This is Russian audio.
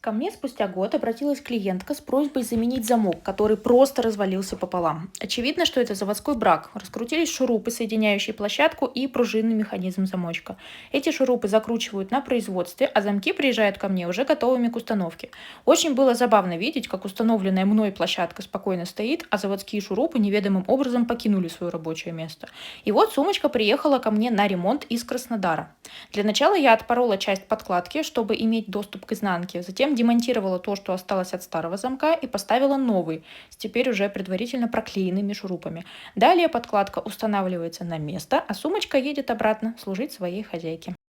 Ко мне спустя год обратилась клиентка с просьбой заменить замок, который просто развалился пополам. Очевидно, что это заводской брак. Раскрутились шурупы, соединяющие площадку и пружинный механизм замочка. Эти шурупы закручивают на производстве, а замки приезжают ко мне уже готовыми к установке. Очень было забавно видеть, как установленная мной площадка спокойно стоит, а заводские шурупы неведомым образом покинули свое рабочее место. И вот сумочка приехала ко мне на ремонт из Краснодара. Для начала я отпорола часть подкладки, чтобы иметь доступ к изнанке, затем демонтировала то, что осталось от старого замка, и поставила новый, с теперь уже предварительно проклеенными шурупами. Далее подкладка устанавливается на место, а сумочка едет обратно служить своей хозяйке.